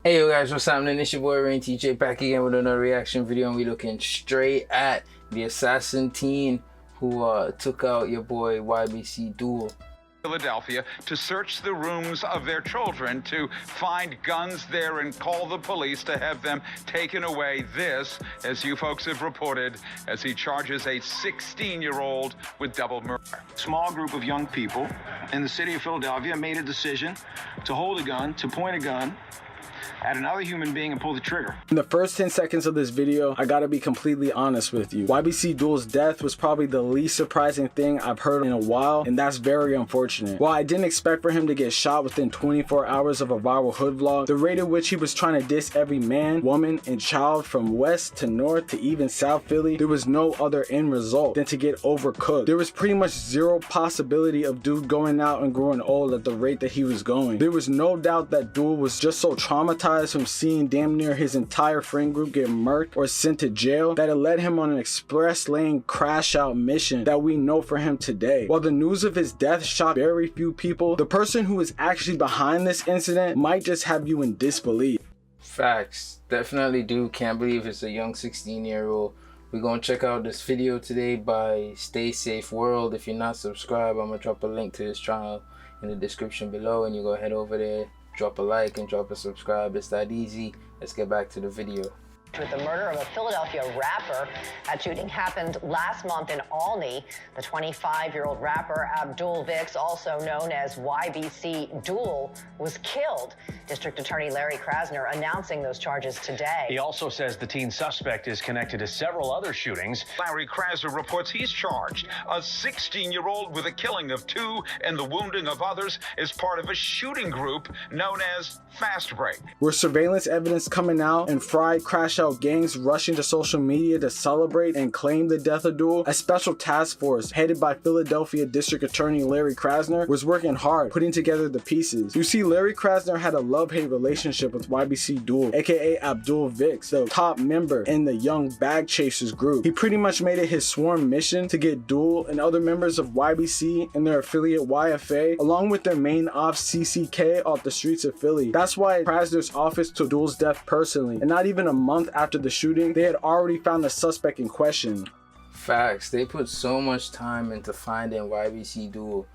Hey yo guys, what's happening? It's your boy Rain TJ back again with another reaction video, and we looking straight at the assassin teen who took out your boy YBCDUL. Philadelphia to search the rooms of their children to find guns there and call the police to have them taken away. This, as you folks have reported, as he charges a 16-year-old with double murder. Small group of young people in the city of Philadelphia made a decision to hold a gun, to point a gun at another human being and pull the trigger. In the first 10 seconds of this video, I gotta be completely honest with you. YBCDUL's death was probably the least surprising thing I've heard in a while, and that's very unfortunate. While I didn't expect for him to get shot within 24 hours of a viral hood vlog, the rate at which he was trying to diss every man, woman, and child from west to north to even South Philly, there was no other end result than to get overcooked. There was pretty much zero possibility of dude going out and growing old at the rate that he was going. There was no doubt that dude was just so traumatized from seeing damn near his entire friend group get murked or sent to jail that it led him on an express lane crash out mission that we know for him today. While the news of his death shocked very few people, the person who is actually behind this incident might just have you in disbelief. Facts. Definitely do. Can't believe it's a young 16-year-old. We're gonna check out this video today by Stay Safe World. If you're not subscribed, I'm gonna drop a link to his channel in the description below, and you go head over there, drop a like and drop a subscribe. It's that easy. Let's get back to the video. With the murder of a Philadelphia rapper. That shooting happened last month in Albany. The 25-year-old rapper Abdul Vix, also known as YBCDUL, was killed. District Attorney Larry Krasner announcing those charges today. He also says the teen suspect is connected to several other shootings. Larry Krasner reports he's charged a 16-year-old with the killing of two and the wounding of others as part of a shooting group known as Fast Break. With surveillance evidence coming out and fried crash out gangs rushing to social media to celebrate and claim the death of Duel, a special task force headed by Philadelphia District Attorney Larry Krasner was working hard putting together the pieces. You see, Larry Krasner had a love-hate relationship with YBCDUL, aka Abdul Vix, the top member in the Young Bag Chasers group. He pretty much made it his sworn mission to get Duel and other members of YBC and their affiliate YFA, along with their main ops CCK, off the streets of Philly. That's why Krasner's office took Duel's death personally, and not even a month after the shooting, they had already found the suspect in question. Facts. They put so much time into finding YBCDUL,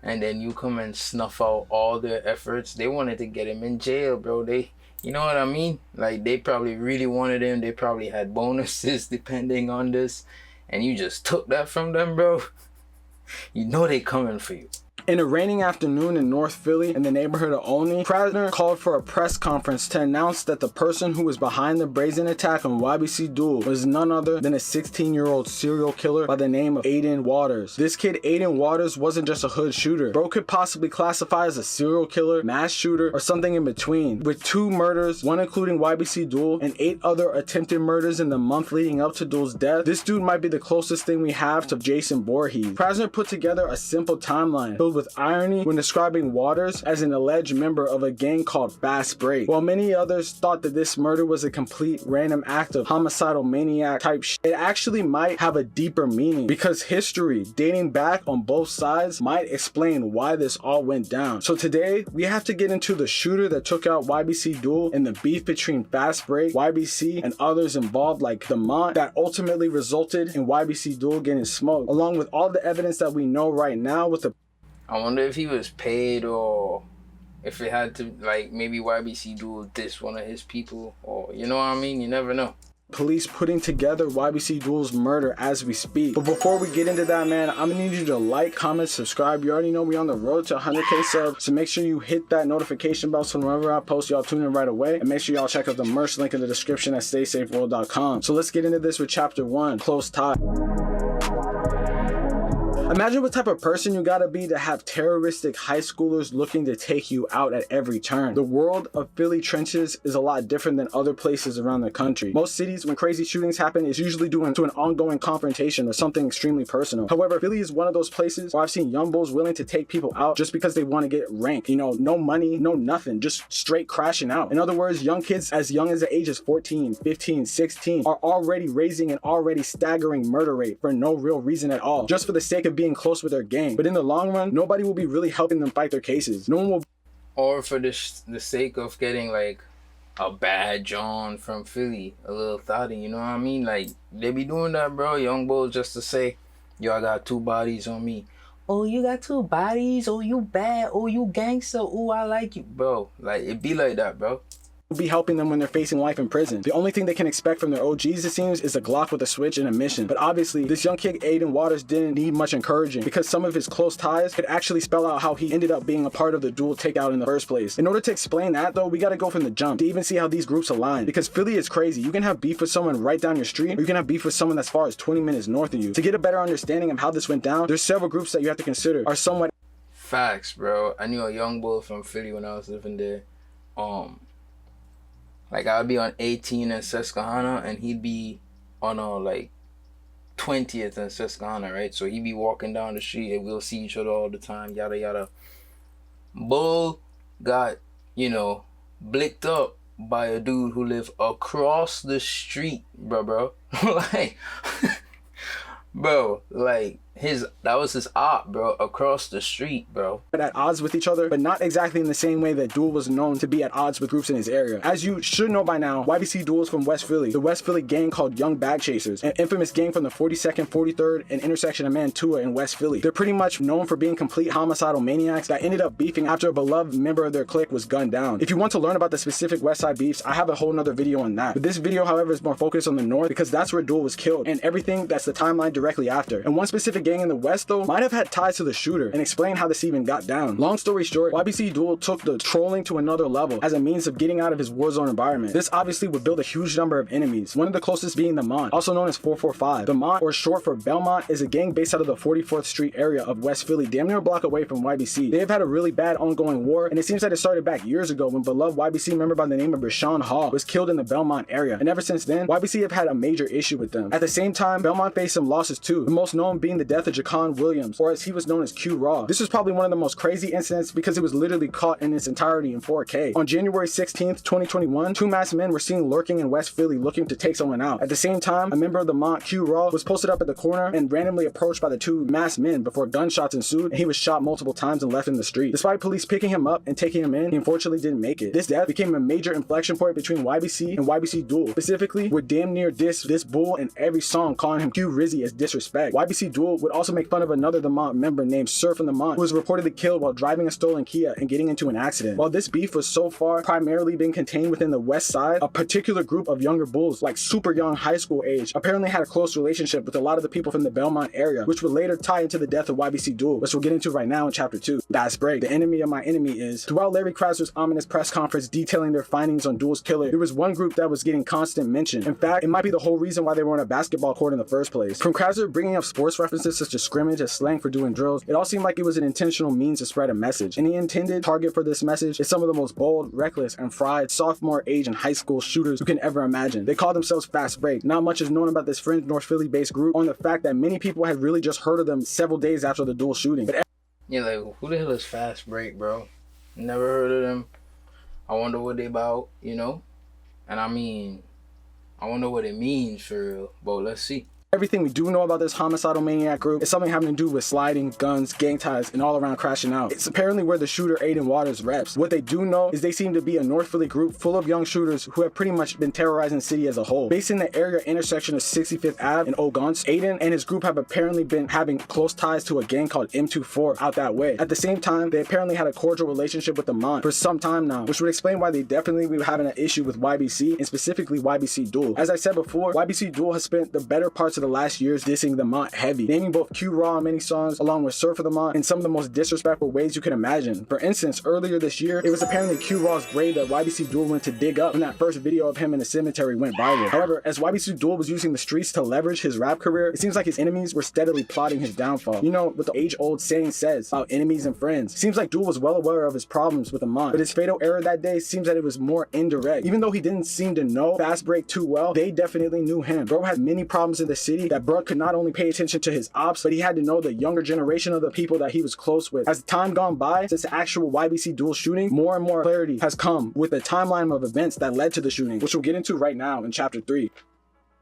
and then you come and snuff out all their efforts. They wanted to get him in jail, bro. You know what I mean? Like, they probably really wanted him. They probably had bonuses depending on this, and you just took that from them, bro. You know they coming for you. In a raining afternoon in North Philly in the neighborhood of Olney, Krasner called for a press conference to announce that the person who was behind the brazen attack on YBCDUL was none other than a 16-year-old serial killer by the name of Aidan Waters. This kid, Aidan Waters, wasn't just a hood shooter. Bro could possibly classify as a serial killer, mass shooter, or something in between. With 2 murders, one including YBCDUL, and 8 other attempted murders in the month leading up to Duel's death, this dude might be the closest thing we have to Jason Voorhees. Krasner put together a simple timeline filled with irony when describing Waters as an alleged member of a gang called Fast Break. While many others thought that this murder was a complete random act of homicidal maniac type shit, it actually might have a deeper meaning, because history dating back on both sides might explain why this all went down. So today, we have to get into the shooter that took out YBCDUL and the beef between Fast Break, YBC, and others involved like Demont that ultimately resulted in YBCDUL getting smoked, along with all the evidence that we know right now with the I wonder if he was paid, or if it had to, like, maybe YBCDUL diss one of his people, or, you know what I mean? You never know. Police putting together YBCDUL's murder as we speak. But before we get into that, man, I'm gonna need you to like, comment, subscribe. You already know we on the road to 100K subs, so make sure you hit that notification bell so whenever I post, y'all tune in right away. And make sure y'all check out the merch link in the description at staysafeworld.com. So let's get into this with chapter 1, Close Tie. Imagine what type of person you gotta be to have terroristic high schoolers looking to take you out at every turn. The world of Philly trenches is a lot different than other places around the country. Most cities, when crazy shootings happen, it's usually due to an ongoing confrontation or something extremely personal. However, Philly is one of those places where I've seen young bulls willing to take people out just because they want to get rank. You know, no money, no nothing, just straight crashing out. In other words, young kids as young as the ages 14, 15, 16 are already raising an already staggering murder rate for no real reason at all, just for the sake of being close with their gang. But in the long run, nobody will be really helping them fight their cases. No one will, or for the sake of getting like a bad John from Philly, a little thotty, you know what I mean? Like, they be doing that, bro. Young bulls just to say, yo, I got 2 bodies on me. Oh, you got 2 bodies? Oh, you bad? Oh, you gangster? Oh, I like you. Bro, like, it be like that, bro. Be helping them when they're facing life in prison. The only thing they can expect from their OGs, it seems, is a Glock with a switch and a mission. But obviously, this young kid, Aidan Waters, didn't need much encouraging because some of his close ties could actually spell out how he ended up being a part of the dual takeout in the first place. In order to explain that, though, we gotta go from the jump to even see how these groups align. Because Philly is crazy. You can have beef with someone right down your street, or you can have beef with someone that's far as 20 minutes north of you. To get a better understanding of how this went down, there's several groups that you have to consider are somewhat... Facts, bro. I knew a young bull from Philly when I was living there. Like, I'd be on 18 in Susquehanna, and he'd be on, like, 20th in Susquehanna, right? So he'd be walking down the street, and we'll see each other all the time, yada, yada. Bull got, you know, blicked up by a dude who lived across the street, bro. Like, bro, like, that was his op, bro, across the street, bro. At odds with each other, but not exactly in the same way that Duel was known to be at odds with groups in his area. As you should know by now, YBCDUL is from West Philly, the West Philly gang called Young Bag Chasers, an infamous gang from the 42nd, 43rd, and intersection of Mantua in West Philly. They're pretty much known for being complete homicidal maniacs that ended up beefing after a beloved member of their clique was gunned down. If you want to learn about the specific West Side beefs, I have a whole nother video on that. But this video, however, is more focused on the North because that's where Duel was killed and everything that's the timeline directly after. And one specific gang in the West, though, might have had ties to the shooter, and explain how this even got down. Long story short, YBCDUL took the trolling to another level as a means of getting out of his war zone environment. This obviously would build a huge number of enemies, one of the closest being the Mont, also known as 445. The Mont, or short for Belmont, is a gang based out of the 44th Street area of West Philly, damn near a block away from YBC. They have had a really bad ongoing war, and it seems that it started back years ago when beloved YBC member by the name of Rashawn Hall was killed in the Belmont area, and ever since then, YBC have had a major issue with them. At the same time, Belmont faced some losses too, the most known being the death of Jaquan Williams, or as he was known as Q Raw. This was probably one of the most crazy incidents because it was literally caught in its entirety in 4K. On January 16th, 2021, 2 masked men were seen lurking in West Philly looking to take someone out. At the same time, a member of the Mont, Q Raw, was posted up at the corner and randomly approached by the 2 masked men before gunshots ensued, and he was shot multiple times and left in the street. Despite police picking him up and taking him in, he unfortunately didn't make it. This death became a major inflection point between YBC and YBCDUL. Specifically, would damn near diss this bull in every song, calling him Q Rizzy as disrespect. YBCDUL would also make fun of another the Mont member named Sir from the Mont, who was reportedly killed while driving a stolen Kia and getting into an accident. While this beef was so far primarily been contained within the West Side, a particular group of younger bulls, like super young high school age, apparently had a close relationship with a lot of the people from the Belmont area, which would later tie into the death of YBCDUL, which we'll get into right now in chapter 2. That's break. The enemy of my enemy is. Throughout Larry Krasner's ominous press conference detailing their findings on Duel's killer, there was one group that was getting constant mention. In fact, it might be the whole reason why they were on a basketball court in the first place. From Krasner bringing up sports references such as scrimmage as slang for doing drills, it all seemed like it was an intentional means to spread a message. And the intended target for this message is some of the most bold, reckless, and fried sophomore age and high school shooters you can ever imagine. They call themselves Fast Break. Not much is known about this fringe North Philly based group, on the fact that many people had really just heard of them several days after the Duel shooting. But yeah, like, who the hell is Fast Break, bro? Never heard of them. I wonder what they about, you know? And I mean, I wonder what it means for real, but let's see. Everything we do know about this homicidal maniac group is something having to do with sliding, guns, gang ties, and all around crashing out. It's apparently where the shooter Aidan Waters reps. What they do know is they seem to be a North Philly group full of young shooters who have pretty much been terrorizing the city as a whole. Based in the area intersection of 65th Ave and Ogonce, Aidan and his group have apparently been having close ties to a gang called M24 out that way. At the same time, they apparently had a cordial relationship with the Mont for some time now, which would explain why they definitely were having an issue with YBC and specifically YBCDUL. As I said before, YBCDUL has spent the better parts of the last years dissing the Mont heavy, naming both Q Raw in many songs along with Surf of the Mont in some of the most disrespectful ways you can imagine. For instance, earlier this year, it was apparently Q Raw's grave that YBCDUL went to dig up when that first video of him in the cemetery went viral. However, as YBCDUL was using the streets to leverage his rap career, it seems like his enemies were steadily plotting his downfall. You know what the age-old saying says about enemies and friends. It seems like Duel was well aware of his problems with the Mont, but his fatal error that day seems that it was more indirect. Even though he didn't seem to know Fast Break too well, they definitely knew him. Bro had many problems in the city that bro could not only pay attention to his ops, but he had to know the younger generation of the people that he was close with. As time gone by since the actual YBCDUL shooting, more and more clarity has come with the timeline of events that led to the shooting, which we'll get into right now in chapter 3.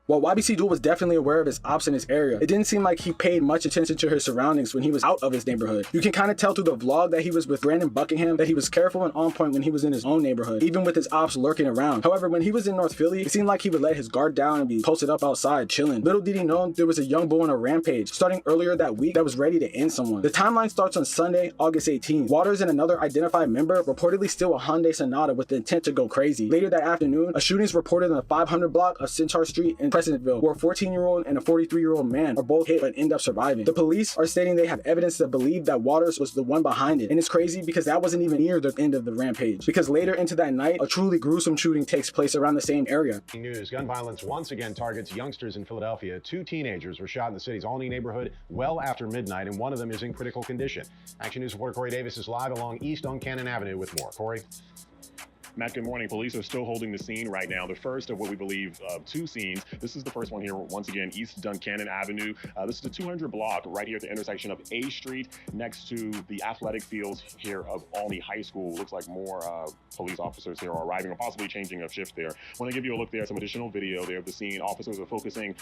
While YBCDUL was definitely aware of his ops in his area, it didn't seem like he paid much attention to his surroundings when he was out of his neighborhood. You can kind of tell through the vlog that he was with Brandon Buckingham that he was careful and on point when he was in his own neighborhood, even with his ops lurking around. However, when he was in North Philly, it seemed like he would let his guard down and be posted up outside, chilling. Little did he know there was a young bull on a rampage starting earlier that week that was ready to end someone. The timeline starts on Sunday, August 18th. Waters and another identified member reportedly steal a Hyundai Sonata with the intent to go crazy. Later that afternoon, a shooting is reported in the 500 block of Centaur Street in Pleasantville, where a 14-year-old and a 43-year-old man are both hit but end up surviving. The police are stating they have evidence to believe that Waters was the one behind it, and it's crazy because that wasn't even near the end of the rampage, because later into that night, a truly gruesome shooting takes place around the same area. News. Gun violence once again targets youngsters in Philadelphia. 2 teenagers were shot in the city's Olney neighborhood well after midnight, and one of them is in critical condition. Action News reporter Corey Davis is live along East Duncannon Avenue with more. Corey? Matt, good morning. Police are still holding the scene right now. The first of what we believe 2 scenes. This is the first one here, once again, East Duncannon Avenue. This is the 200 block right here at the intersection of A Street next to the athletic fields here of Olney High School. Looks like more police officers here are arriving or possibly changing a shift there. Want to give you a look there, some additional video there of the scene. Officers are focusing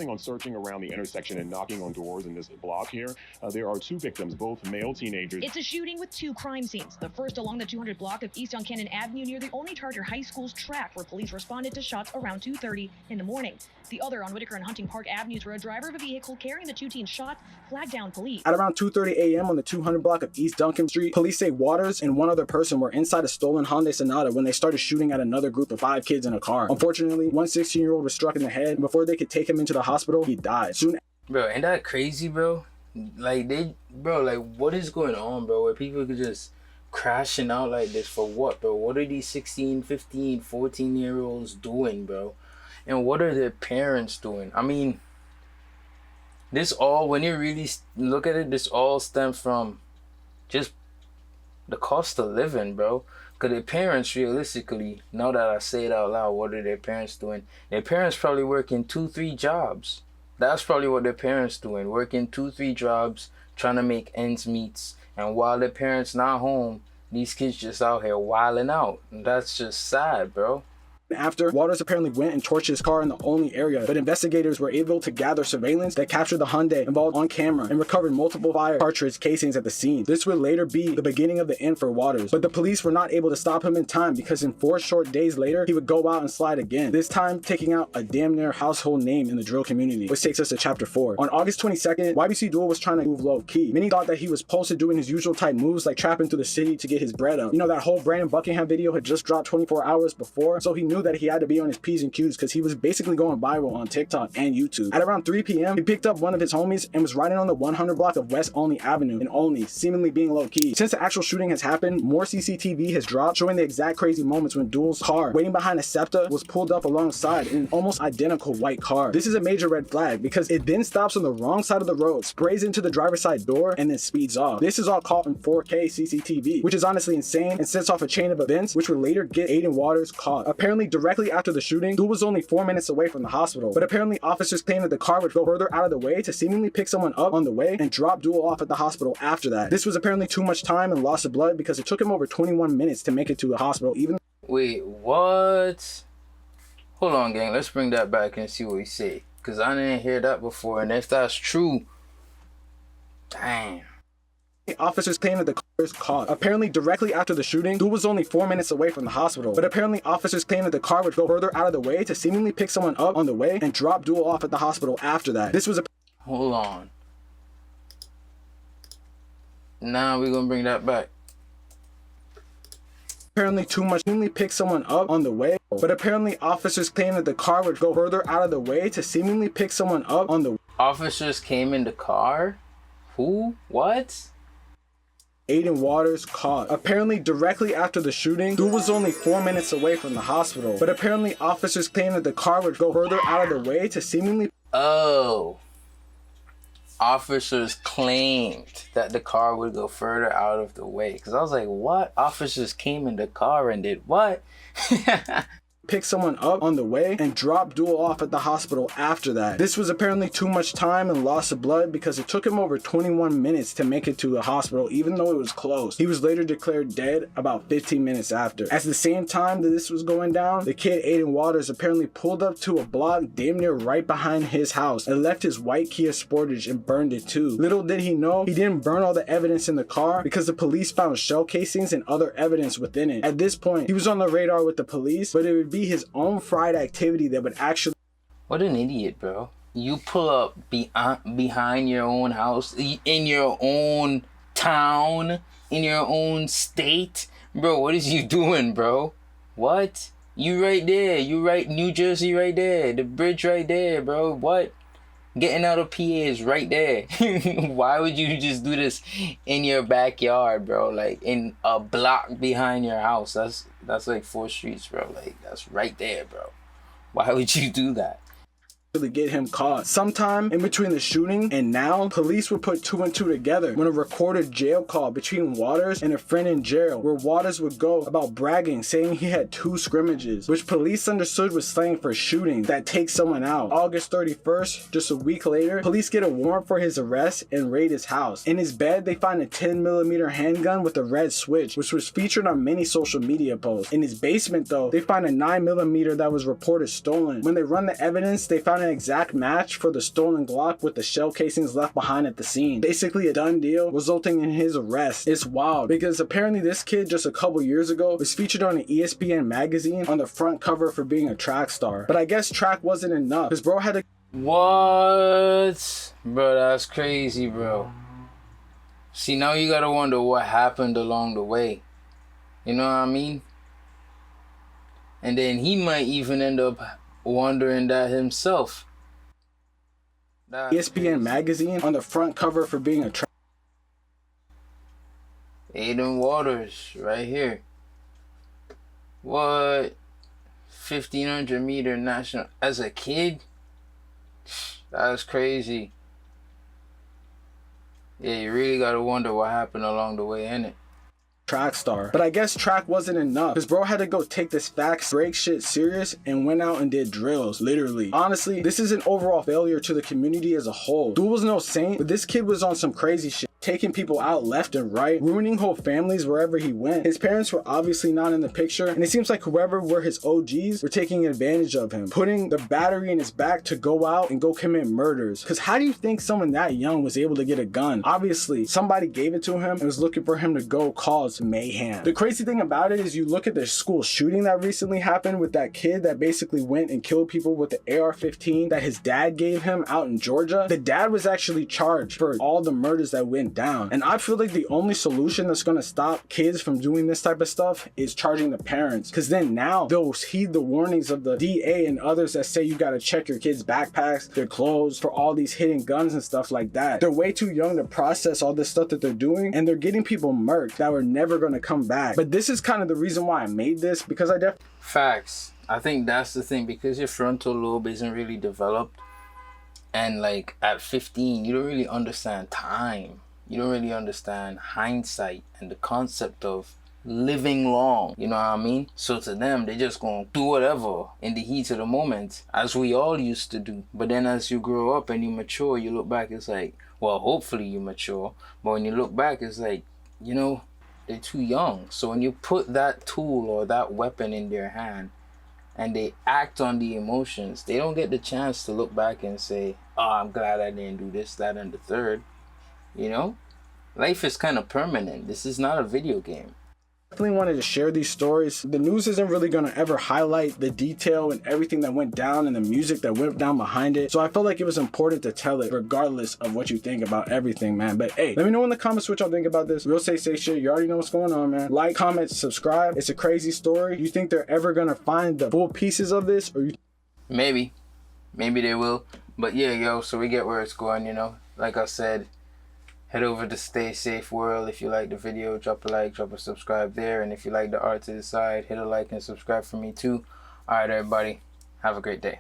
on searching around the intersection and knocking on doors in this block here. There are 2 victims, both male teenagers. It's a shooting with 2 crime scenes. The first along the 200 block of East Duncannon Avenue near the Olney Charter High School's track, where police responded to shots around 2:30 in the morning. The other on Whitaker and Hunting Park Avenues, where a driver of a vehicle carrying the 2 teens shot flagged down police. At around 2:30 a.m. on the 200 block of East Duncan Street, police say Waters and one other person were inside a stolen Hyundai Sonata when they started shooting at another group of 5 kids in a car. Unfortunately, one 16-year-old was struck in the head, and before they could take him into the hospital, he died. Bro, ain't that crazy, bro? Like, what is going on, bro? Where people could just crashing out like this for what, bro? What are these 16, 15, 14-year-olds doing, bro? And what are their parents doing? I mean, this all, when you really look at it, this all stems from just the cost of living, bro. Because their parents, realistically, now that I say it out loud, what are their parents doing? Their parents probably working 2-3 jobs. That's probably what their parents doing, working 2-3 jobs, trying to make ends meet. And while their parents not home, these kids just out here wilding out. And that's just sad, bro. After, Waters apparently went and torched his car in the Olney area, but investigators were able to gather surveillance that captured the Hyundai involved on camera and recovered multiple fire cartridge casings at the scene. This would later be the beginning of the end for Waters, but the police were not able to stop him in time because in 4 short days later, he would go out and slide again, this time taking out a damn near household name in the drill community, which takes us to chapter 4. On August 22nd, YBCDUL was trying to move low key. Many thought that he was posted doing his usual type moves like trapping through the city to get his bread up. You know, that whole Brandon Buckingham video had just dropped 24 hours before, so he knew that he had to be on his P's and Q's because he was basically going viral on TikTok and YouTube. At around 3 p.m., he picked up one of his homies and was riding on the 100 block of West Olney Avenue in Olney, seemingly being low-key. Since the actual shooting has happened, more CCTV has dropped, showing the exact crazy moments when Duel's car, waiting behind a SEPTA, was pulled up alongside in an almost identical white car. This is a major red flag because it then stops on the wrong side of the road, sprays into the driver's side door, and then speeds off. This is all caught in 4K CCTV, which is honestly insane and sets off a chain of events which would later get Aidan Waters caught. Apparently, directly after the shooting, Duel was only 4 minutes away from the hospital, but apparently officers claim that the car would go further out of the way to seemingly pick someone up on the way and drop Duel off at the hospital after that. This was apparently too much time and loss of blood because it took him over 21 minutes to make it to the hospital. Wait, what? Hold on, gang. Let's bring that back and see what he say, because I didn't hear that before, and if that's true, damn. Officers claim that the car is caught. Apparently, directly after the shooting, Duel was only 4 minutes away from the hospital, but apparently officers claim that the car would go further out of the way to seemingly pick someone up on the way and drop Duel off at the hospital after that. This was a... Hold on. Now we're gonna bring that back. Apparently too much, seemingly pick someone up on the way, but apparently officers claim that the car would go further out of the way to seemingly pick someone up on the... Officers came in the car? Who? What? Aidan Waters caught. Apparently, directly after the shooting, Duel was only 4 minutes away from the hospital, but apparently officers claim that the car would go further out of the way to seemingly... Oh. Officers claimed that the car would go further out of the way. Because I was like, what? Officers came in the car and did what? pick someone up on the way and drop Duel off at the hospital after that. This was apparently too much time and loss of blood because it took him over 21 minutes to make it to the hospital even though it was close. He was later declared dead about 15 minutes after. At the same time that this was going down, the kid Aidan Waters apparently pulled up to a block damn near right behind his house and left his white Kia Sportage and burned it too. Little did he know, he didn't burn all the evidence in the car because the police found shell casings and other evidence within it. At this point, he was on the radar with the police, but it would be his own fried activity that would actually... What an idiot, bro. You pull up behind your own house, in your own town, in your own state. Bro, what is you doing, bro? What? You right there. You right, New Jersey right there. The bridge right there, bro. What? Getting out of PA is right there. Why would you just do this in your backyard, bro? Like in a block behind your house. That's like 4 streets, bro. Like that's right there, bro. Why would you do that? To get him caught. Sometime in between the shooting and now, police would put 2 and 2 together when a recorded jail call between Waters and a friend in jail, where Waters would go about bragging, saying he had 2 scrimmages, which police understood was slang for shooting that takes someone out. August 31st, just a week later, police get a warrant for his arrest and raid his house. In his bed, they find a 10mm handgun with a red switch, which was featured on many social media posts. In his basement though, they find a 9mm that was reported stolen. When they run the evidence, they found an exact match for the stolen Glock with the shell casings left behind at the scene. Basically a done deal, resulting in his arrest. It's wild because apparently this kid just a couple years ago was featured on an ESPN magazine on the front cover for being a track star. But I guess track wasn't enough because bro had to... What? Bro, that's crazy, bro. See, now you gotta wonder what happened along the way. You know what I mean? And then he might even end up wondering that himself. That's ESPN crazy. magazine on the front cover for being a track... Aidan Waters, right here. What? 1500 meter national as a kid? That's crazy. Yeah, you really gotta wonder what happened along the way, innit? Track star. But I guess track wasn't enough because bro had to go take this facts break shit serious and went out and did drills, literally. Honestly, this is an overall failure to the community as a whole. Duel was no saint, but this kid was on some crazy shit, taking people out left and right, ruining whole families wherever he went. His parents were obviously not in the picture, and it seems like whoever were his OGs were taking advantage of him, putting the battery in his back to go out and go commit murders. Because how do you think someone that young was able to get a gun? Obviously, somebody gave it to him and was looking for him to go cause mayhem. The crazy thing about it is you look at the school shooting that recently happened with that kid that basically went and killed people with the AR-15 that his dad gave him out in Georgia. The dad was actually charged for all the murders that went down. And I feel like the only solution that's going to stop kids from doing this type of stuff is charging the parents, because then now they'll heed the warnings of the DA and others that say you got to check your kids' backpacks, their clothes for all these hidden guns and stuff like that. They're way too young to process all this stuff that they're doing, and they're getting people murked that were never going to come back. But this is kind of the reason why I made this, because I definitely... Facts. I think that's the thing, because your frontal lobe isn't really developed, and like at 15 you don't really understand time. You don't really understand hindsight and the concept of living long, you know what I mean? So to them, they just gonna do whatever in the heat of the moment, as we all used to do. But then as you grow up and you mature, you look back, it's like, well, hopefully you mature, but when you look back, it's like, you know, they're too young. So when you put that tool or that weapon in their hand and they act on the emotions, they don't get the chance to look back and say, oh, I'm glad I didn't do this, that, and the third. You know, life is kind of permanent. This is not a video game. Definitely wanted to share these stories. The news isn't really going to ever highlight the detail and everything that went down and the music that went down behind it. So I felt like it was important to tell it regardless of what you think about everything, man. But hey, let me know in the comments what y'all think about this. Real say shit. You already know what's going on, man. Like, comment, subscribe. It's a crazy story. You think they're ever going to find the full pieces of this? Or you... Maybe they will. But yeah, yo, so we get where it's going, you know. Like I said, head over to Stay Safe World. If you like the video, drop a like, drop a subscribe there. And if you like the art to the side, hit a like and subscribe for me too. All right, everybody. Have a great day.